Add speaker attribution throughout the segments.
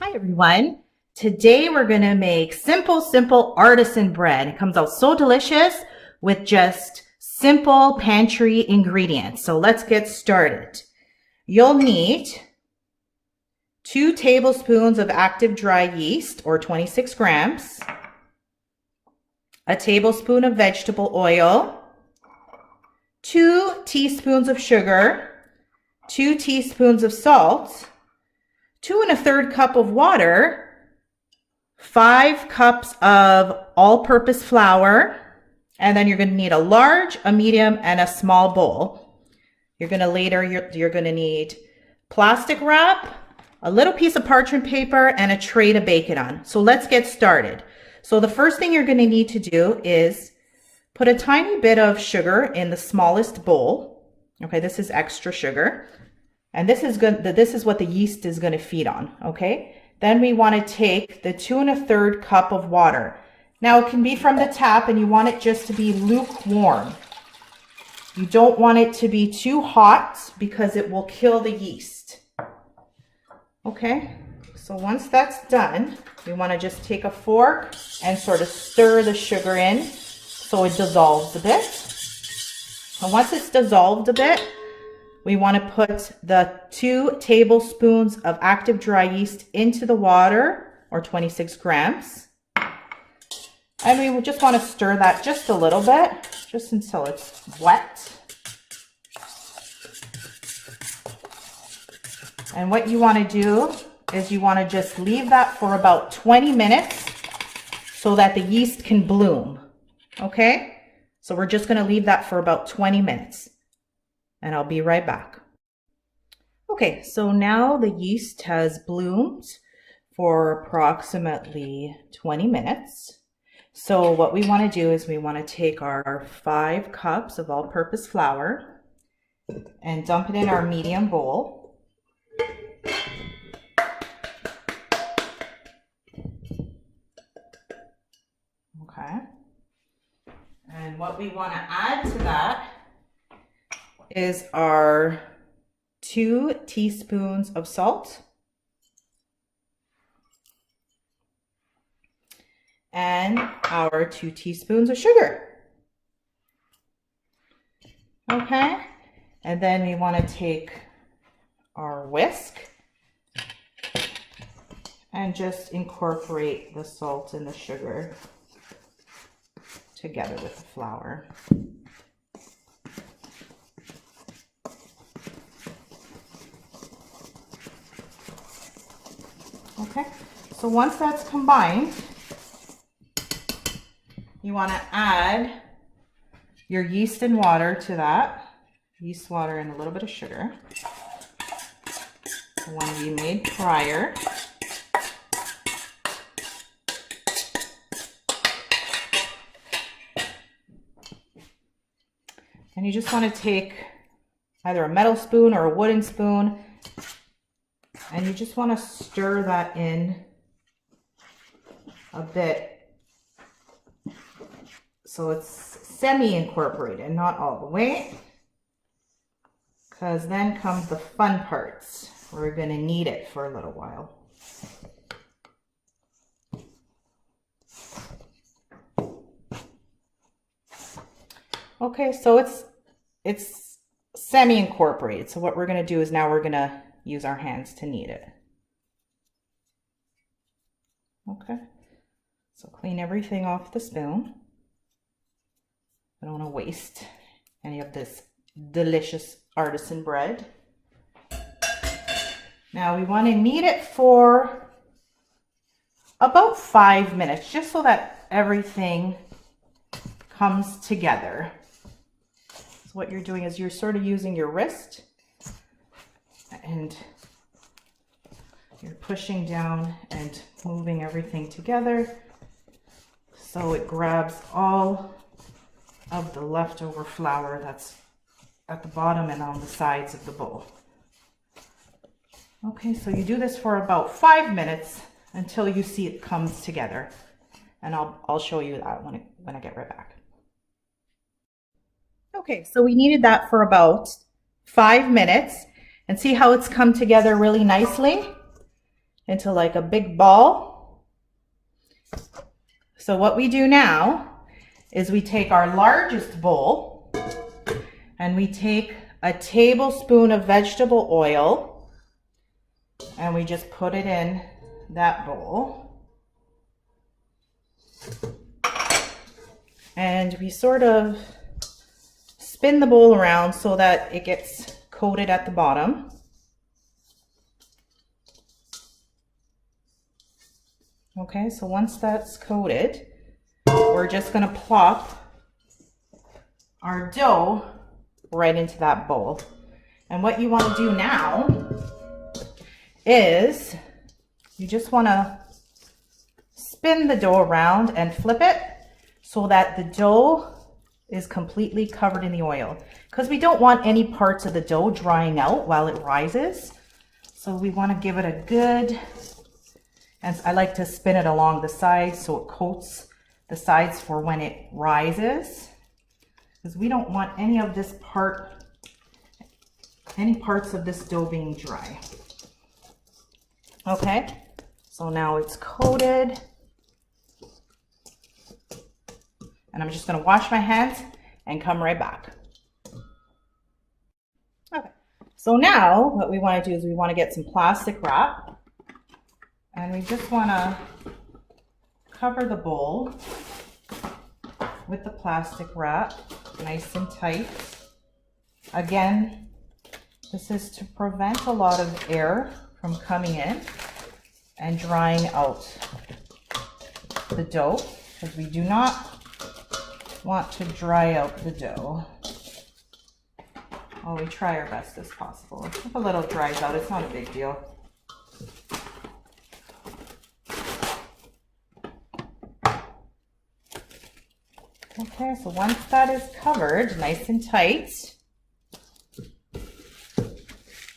Speaker 1: Hi everyone. Today we're going to make simple artisan bread. It comes out so delicious with just simple pantry ingredients. So let's get started. You'll need 2 tablespoons of active dry yeast or 26 grams, a tablespoon of vegetable oil, 2 teaspoons of sugar, 2 teaspoons of salt, 2 1/3 cup of water, 5 cups of all-purpose flour, and then you're going to need a large, a medium, and a small bowl. You're going to need plastic wrap, a little piece of parchment paper, and a tray to bake it on. So let's get started. So the first thing you're going to need to do is put a tiny bit of sugar in the smallest bowl. Okay, this is extra sugar. And this is what the yeast is going to feed on, okay? Then we want to take the 2 1/3 cup of water. Now it can be from the tap and you want it just to be lukewarm. You don't want it to be too hot because it will kill the yeast. Okay, so once that's done, we want to just take a fork and sort of stir the sugar in so it dissolves a bit. And once it's dissolved a bit, we want to put the 2 tablespoons of active dry yeast into the water, or 26 grams. And we just want to stir that just a little bit, just until it's wet. And what you want to do is you want to just leave that for about 20 minutes so that the yeast can bloom. Okay? So we're just going to leave that for about 20 minutes. And I'll be right back. Okay, so now the yeast has bloomed for approximately 20 minutes. So what we want to do is we want to take our 5 cups of all-purpose flour and dump it in our medium bowl. Okay. And what we want to add to that is our 2 teaspoons of salt and our 2 teaspoons of sugar. Okay, and then we want to take our whisk and just incorporate the salt and the sugar together with the flour. Okay, so once that's combined, you want to add your yeast and water to that. Yeast, water, and a little bit of sugar. The one we made prior. And you just want to take either a metal spoon or a wooden spoon, and you just want to stir that in a bit so it's semi-incorporated, not all the way, because then comes the fun parts. We're going to knead it for a little while. Okay, so it's semi-incorporated. So what we're going to do is now we're going to use our hands to knead it. Okay, so clean everything off the spoon. I don't want to waste any of this delicious artisan bread. Now we want to knead it for about 5 minutes, just so that everything comes together. So what you're doing is you're sort of using your wrist and you're pushing down and moving everything together so it grabs all of the leftover flour that's at the bottom and on the sides of the bowl. Okay, so you do this for about 5 minutes until you see it comes together, and I'll show you that when I get right back. Okay, so we kneaded that for about 5 minutes, and see how it's come together really nicely? into like a big ball. So what we do now is we take our largest bowl and we take a tablespoon of vegetable oil and we just put it in that bowl. And we sort of spin the bowl around so that it gets coated at the bottom. Okay, so once that's coated, we're just gonna plop our dough right into that bowl. And what you wanna do now is you just wanna spin the dough around and flip it so that the dough is completely covered in the oil, because we don't want any parts of the dough drying out while it rises. So we wanna give it a good, and I like to spin it along the sides so it coats the sides for when it rises, because we don't want any of this part, any parts of this dough being dry. Okay, so now it's coated. And I'm just gonna wash my hands and come right back. Okay, so now what we wanna do is we wanna get some plastic wrap, and we just wanna cover the bowl with the plastic wrap, nice and tight. Again, this is to prevent a lot of air from coming in and drying out the dough, because we do not want to dry out the dough. Well, we try our best as possible. If a little dries out, it's not a big deal. Okay, so once that is covered nice and tight,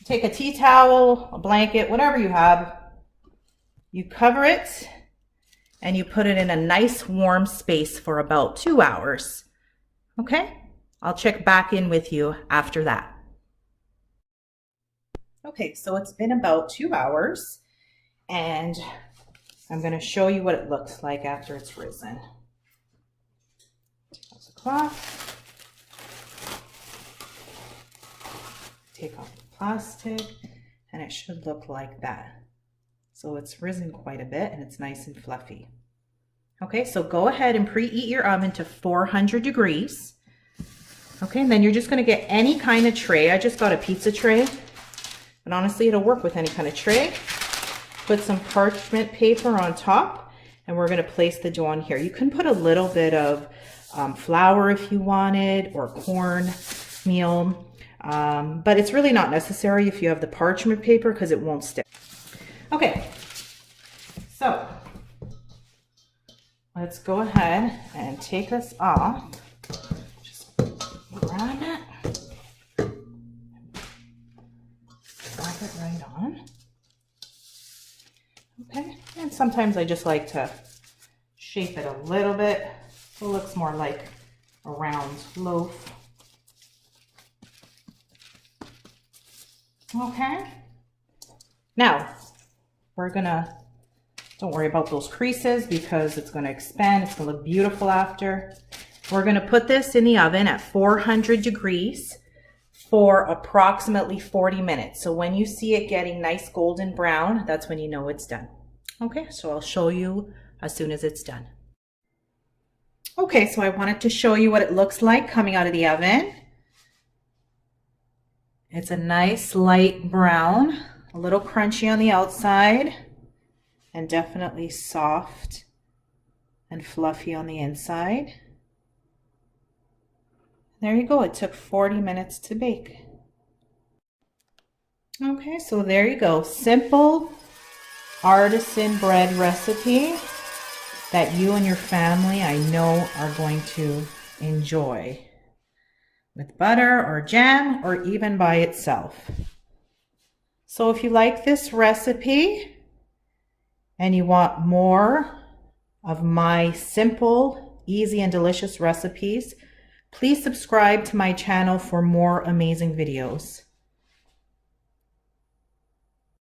Speaker 1: take a tea towel, a blanket, whatever you have, you cover it and you put it in a nice warm space for about 2 hours. Okay, I'll check back in with you after that. Okay, so it's been about 2 hours and I'm going to show you what it looks like after it's risen. Take off the cloth, take off the plastic, and it should look like that. So it's risen quite a bit and it's nice and fluffy. Okay, so go ahead and preheat your oven to 400 degrees. Okay, and then you're just gonna get any kind of tray. I just got a pizza tray, but honestly, it'll work with any kind of tray. Put some parchment paper on top, and we're gonna place the dough on here. You can put a little bit of flour if you wanted, or corn meal, but it's really not necessary if you have the parchment paper because it won't stick. Okay, so let's go ahead and take this off. Just grab it, slap it right on. Okay, and sometimes I just like to shape it a little bit so it looks more like a round loaf. Okay, now we're gonna, don't worry about those creases because it's gonna expand, it's gonna look beautiful after. We're gonna put this in the oven at 400 degrees for approximately 40 minutes. So when you see it getting nice golden brown, that's when you know it's done. Okay, so I'll show you as soon as it's done. Okay, so I wanted to show you what it looks like coming out of the oven. It's a nice light brown, a little crunchy on the outside, and definitely soft and fluffy on the inside. There you go, it took 40 minutes to bake. Okay, so there you go, simple artisan bread recipe that you and your family, I know, are going to enjoy with butter or jam or even by itself. So if you like this recipe and you want more of my simple, easy, and delicious recipes, please subscribe to my channel for more amazing videos.